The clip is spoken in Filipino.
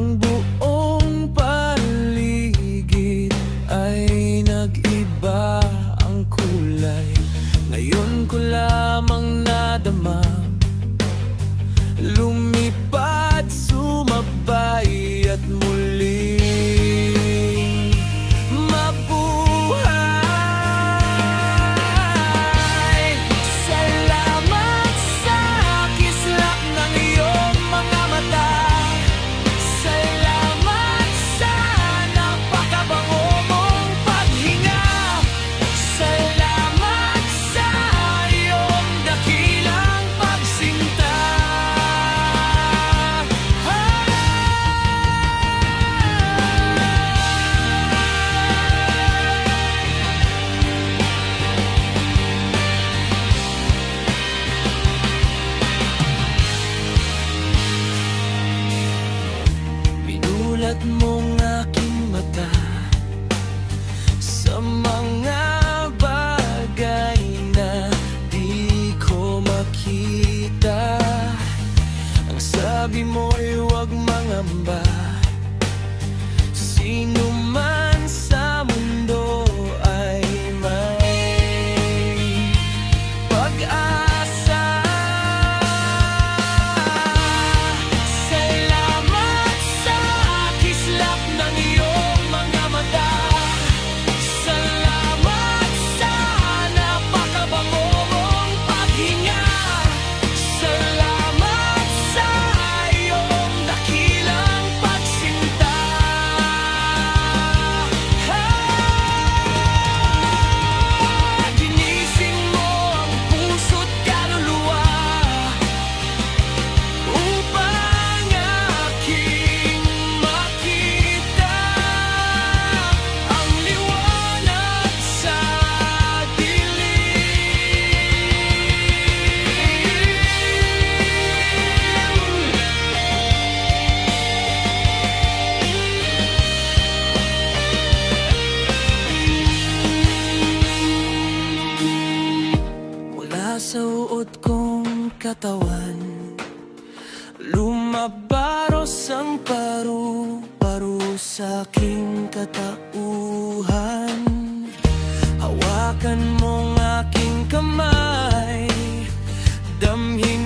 Ang buong paligid ay nag-iba ang kulay. Ngayon ko lamang nadama, lumipad, sumabay at muling mabuhay. Salamat sa kislap ng iyong mga mata. Salamat sa napakabango mong paghinga. Salamat sa iyong dakilang pagsinta. Binulat mong aking mata sa mga bagay na di ko makita. Ang sabi mo'y huwag mangamba, sino man sa mundo ay may pag-asa. Salamat sa kislap ng iyong mga mata. Salamat sa napakabango mong paghinga. Salamat sa iyong dakilang pagsinta. Ginising mo ang puso't kaluluwa upang aking makita ang liwanag sa mula sa uod kong katawan, lumabaros ang paru-paro sa aking katauhan. Hawakan mong aking kamay, damhin